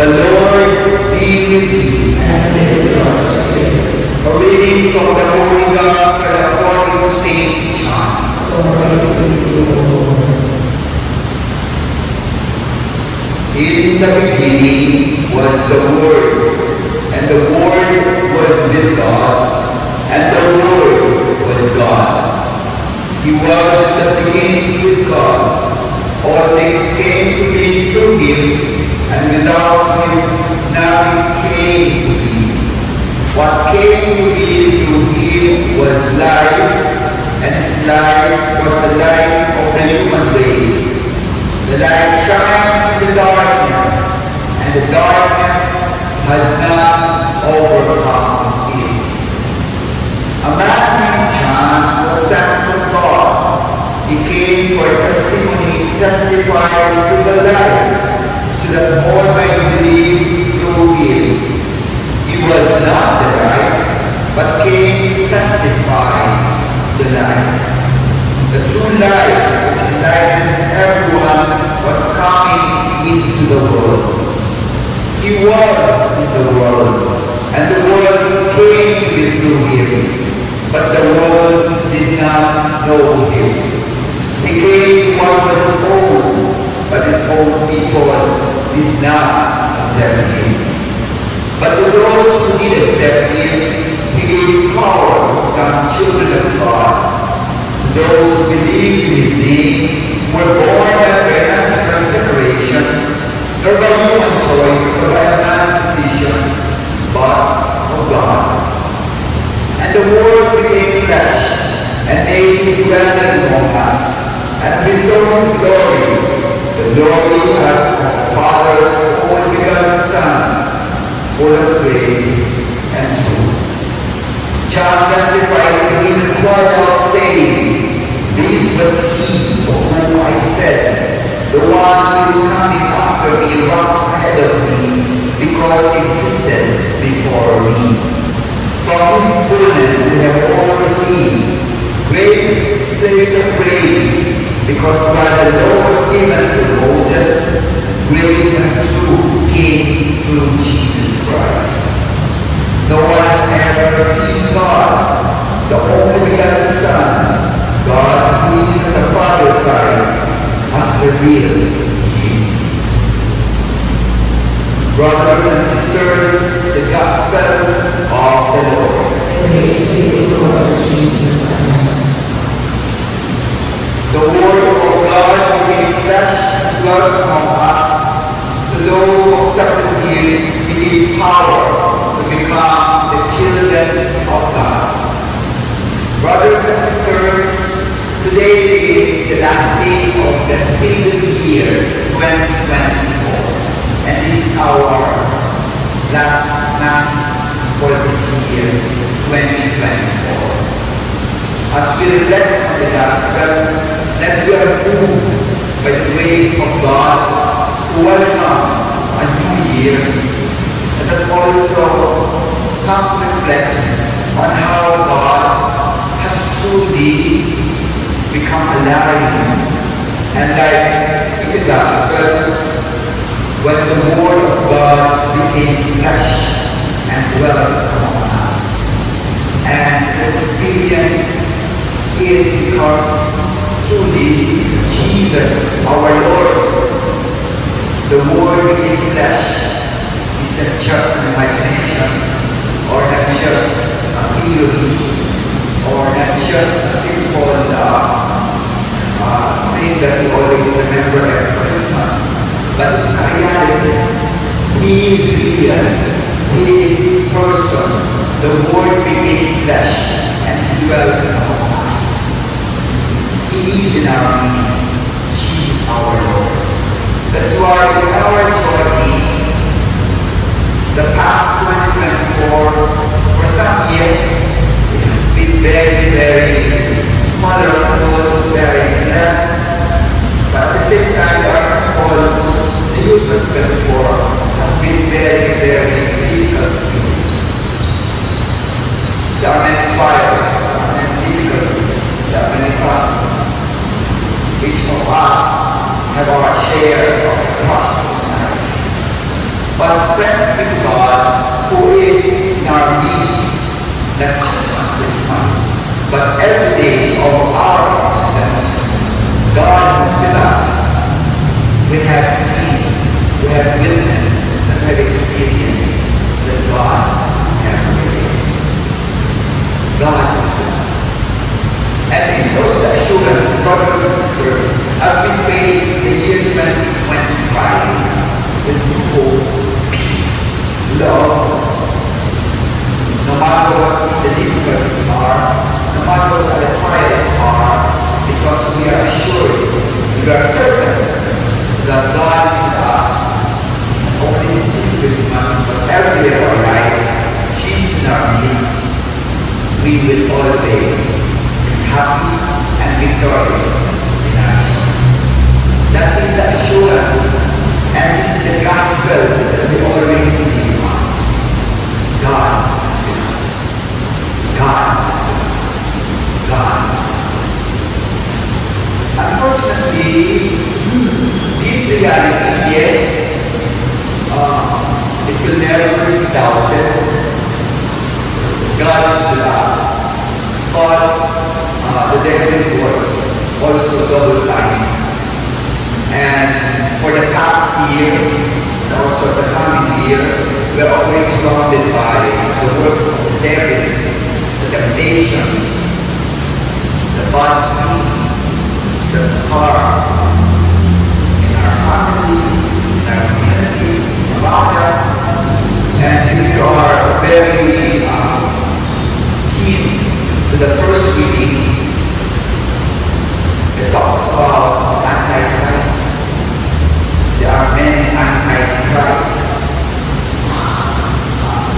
The Lord be with you. And with your spirit. A reading from the Holy Gospel according to St. John. Glory to you, Lord. In the beginning was the Word, and the Word was with God, and the Word was God. He was in the beginning with God. All things came to be through Him, and without Him nothing came to be. What came to be through Him was life, and His life was the light of the human race. The light shines in the darkness, and the darkness has not overcome it. A man named John was sent from God. He came for testimony, testifying to the light, so that all might believe through him. He was not the light, but came to testify the light. The true light, which enlightens everyone, was coming into the world. He was in the world, and the world came to be through him, but the world did not know him. He came to what was his own, but his own people did not accept him. But to those who did accept him, he gave power to become children of God. Those who believe in his name were born not by natural generation, nor by human choice, nor by a man's decision, but of God. And the Word became flesh, and made his dwelling among us, and we saw his glory, the glory as of the Father's only begotten Son, full of grace and truth. John testified to him and cried out, saying, "This was he of whom I said, the one who is coming after me ranks ahead of me, because he existed before me. From his fullness we have all received grace, place of grace, because while the law was given to Moses, grace and truth came through Jesus Christ. No one has ever seen God, the only begotten Son, God who is at the Father's side, has revealed him." Brothers and sisters, the Gospel of the Lord. Praise to you, Lord Jesus Christ. The Word of God became flesh and blood among us. To those who accepted him, he gave power to become the children of God. Brothers and sisters, today is the last day of the single year 2024, and this is our last Mass for this year 2024. As we reflect on the Gospel, as we are moved by the grace of God to welcome a new year, let us also come to reflect on how God has truly become alive. And like in the Gospel, when the Word of God became flesh and dwelt among us. And we experience it because truly Jesus, our Lord, the Word became flesh, is not just an imagination, or not just a theory, or not just a simple thing that we always remember at Christmas, but it's a reality. He is real. He is person. The Word became flesh and he dwells among us. He is in our midst. He is our Lord. That's why in our journey, the past 2024, for some years, it has been very, very colorful, very blessed. But at the same time, our people, the youth 2024, has been very, very difficult. There are many trials, there are many difficulties, there are many crosses. Each of us have our share of cross in life. But But thanks be to God who is in our midst, not just on Christmas, but every day of our existence. God is with us. We have seen, we have witnessed, and we have experienced that God never is. God is with us. And it is also the assurance, brothers and sisters, as we face the year 2025 with hope, peace, love, no matter what the difficulties are, no matter what the trials are, because we are assured, we are certain that God is with us, not only this Christmas, but every day of our life, Jesus in our midst. We will always be happy and victorious in our joy. That is the assurance. And this is the gospel that we always believe about. God is with us. God is with us. God is with us. Unfortunately, this reality, yes, it will never be doubted. God is with us. But the devil works also double time. And for the past year, and also the coming year, we are always surrounded by the works of the devil, the temptations, the bad things that are in our family, in our communities, around us. And if you are very keen to the first reading, it talks about Antichrist. There are many Antichrists.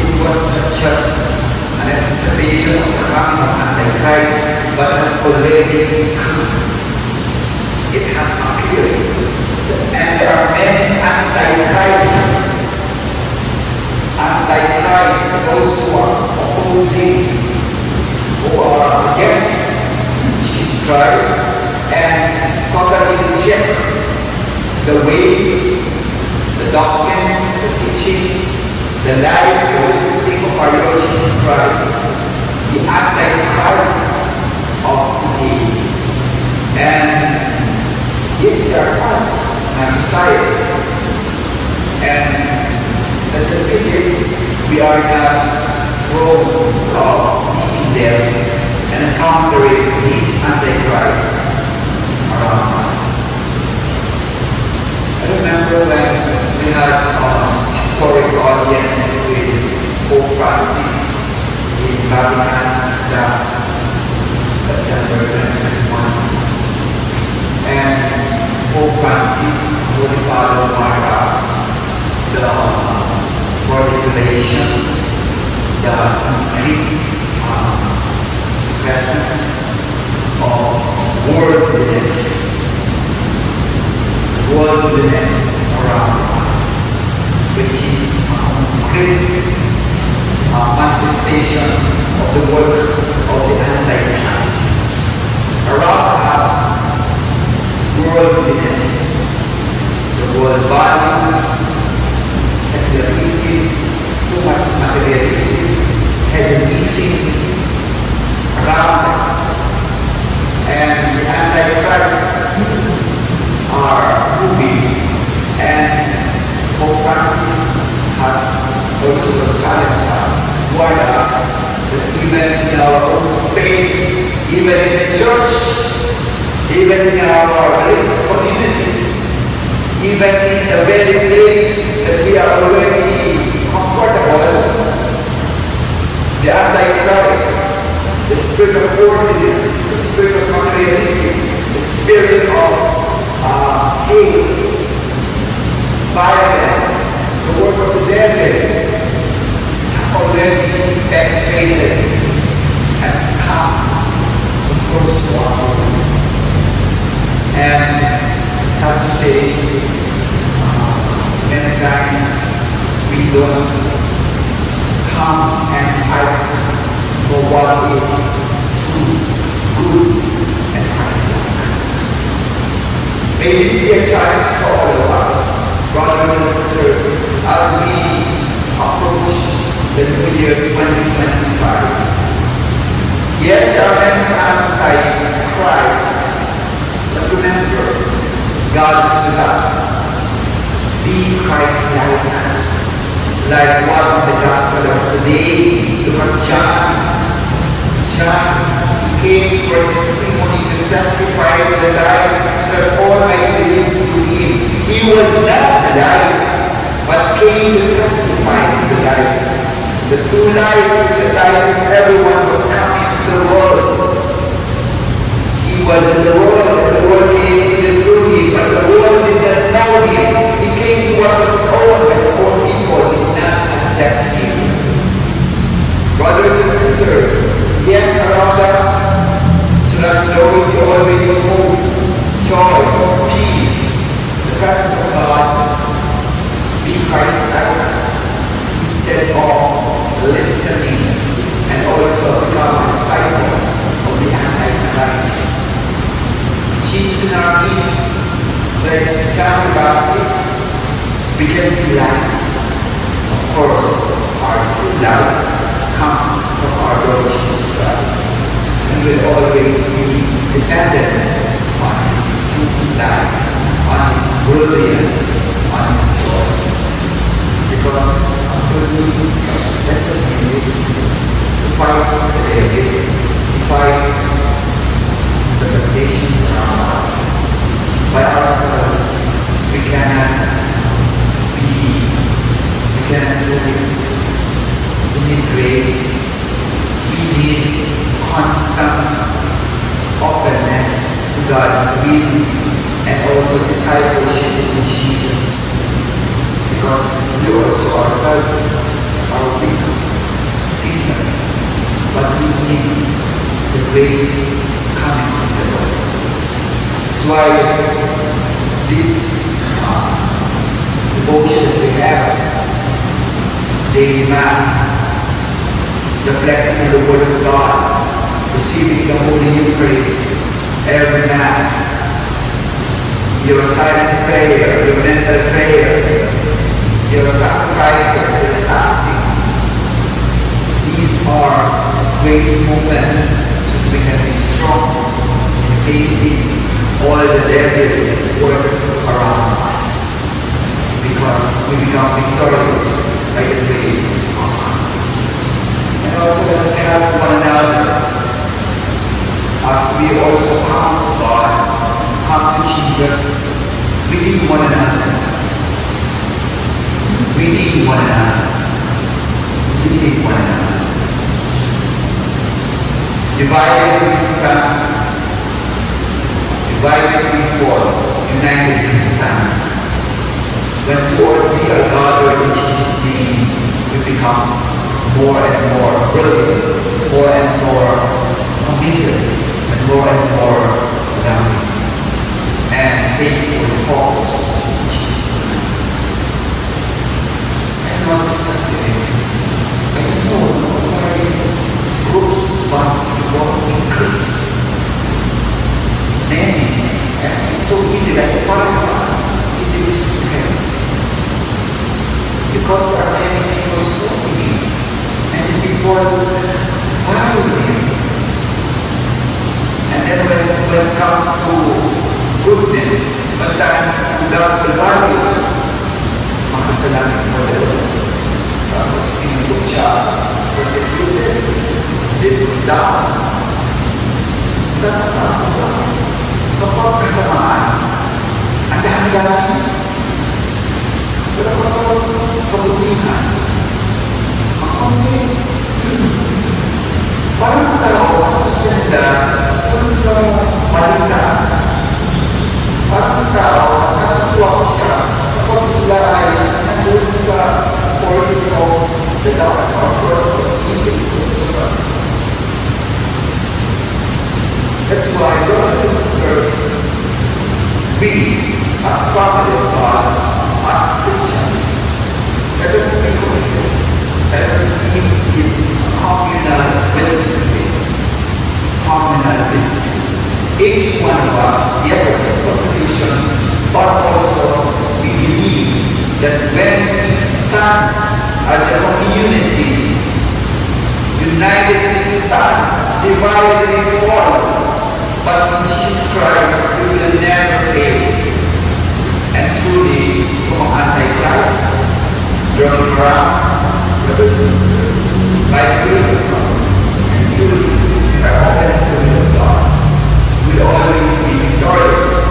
It was not just an anticipation of the coming of Antichrist, but has already come. It has appeared. And there are many Antichrists. Antichrists, those who are opposing, who are against Jesus Christ, and totally reject the ways, the doctrines, the teachings, the life, the witnessing of our Lord Jesus Christ, the Antichrist of today. And yes, they are part of our society. And that's a pity we are not prone of meeting them and encountering these Antichrist around us. I remember when we had a historic audience with Pope Francis in Vatican last September 2021. And Pope Francis, Holy Father, marked us the proliferation, the increased presence of worldliness around us, which is a concrete manifestation of the work of the Antichrist. Around us, worldliness, the world values, secularism, too much materialism, hedonism around us. And the Antichrist are moving, and Pope Francis has also challenged us, warned us that even in our own space, even in the church, even in our religious communities, even in the very place that we are already comfortable, the Antichrist, the spirit of worldliness, the spirit of materialism, the spirit of hate, violence, the work of the devil has already penetrated and come close to our home. And sad to say, many times we don't come and fight for what is true, good, and Christ-like. May this be a challenge for all of us, brothers and sisters, as we year 2025. Yes, there are many anti-Christ, but remember, God is with us. Be Christ-like. Like what in the Gospel of today, look at John. John came for his testimony to testify to the light so that all might believe through him. He was not the light, but came to testify to the light. The true light, which the light is everyone, was coming to the world. He was in the world, and the world came to live through him, but the world did not know him. He came to what was his own, but his own people did not accept him. Brothers and sisters, yes, around us, so that knowing you always hope, joy, peace, the presence of God, be Christ-like, instead of listening and also become a disciple of the Antichrist. Jesus in our midst, like John the Baptist, became the lights. Of course, our true light comes from our Lord Jesus Christ, and will always be dependent on His true light, on His brilliance, on His joy. Because let's continue to fight the devil, to fight the temptations around us. By ourselves, we cannot do it. We need grace. We need constant openness to God's will and also discipleship in Jesus. Because we also ourselves are weak, sinner, but we need the grace coming from the Lord. That's why this devotion that we have, daily Mass, reflecting on the Word of God, receiving the Holy Eucharist, every Mass, your silent prayer, your mental prayer, your sacrifices, your fasting. These are grace moments so that we can be strong in facing all the devil work around us. Because we become victorious by the grace of God. And also let us help one another as we also come to God, come to Jesus. We need one another. We need one another. We need one another. Divided we stand. Divided we fall. United we stand. When two or three are gathered in Jesus' name, we become more and more brilliant, more and more committed, and more loving, and faithful and focused in Jesus' name. I'm not discussing it. I know why groups want to go increase. Many, and it's so easy, like fire, it's easy to spread. Because there are many people smoking, many people valuing. And then when it comes to goodness, sometimes to gospel values, makasalanan mo doon. Tapos tinutog siya, persecuted, they put down. Kapag kasamaan, ang dami-dami. Pero kapag kabutihan, ang konti, parang tao, sustenta, kung sa malita, parang tao, nakatuwa ko siya, kapag sila ay nandun sa forces of the dark, or forces of evil, that's why, brothers and sisters, we, as family of God, as Christians, let us be committed. Let us be in communal witnessing. Communal witnessing. Each one of us, yes, it is congregation, but also we believe that when we stand as a community United we stand, divided we fall. But in Jesus Christ, we will never fail. And truly, kung ang Antichrist, Donald Trump, brothers and sisters, by the grace of God, and truly, in our openness to the will of God, will always be victorious.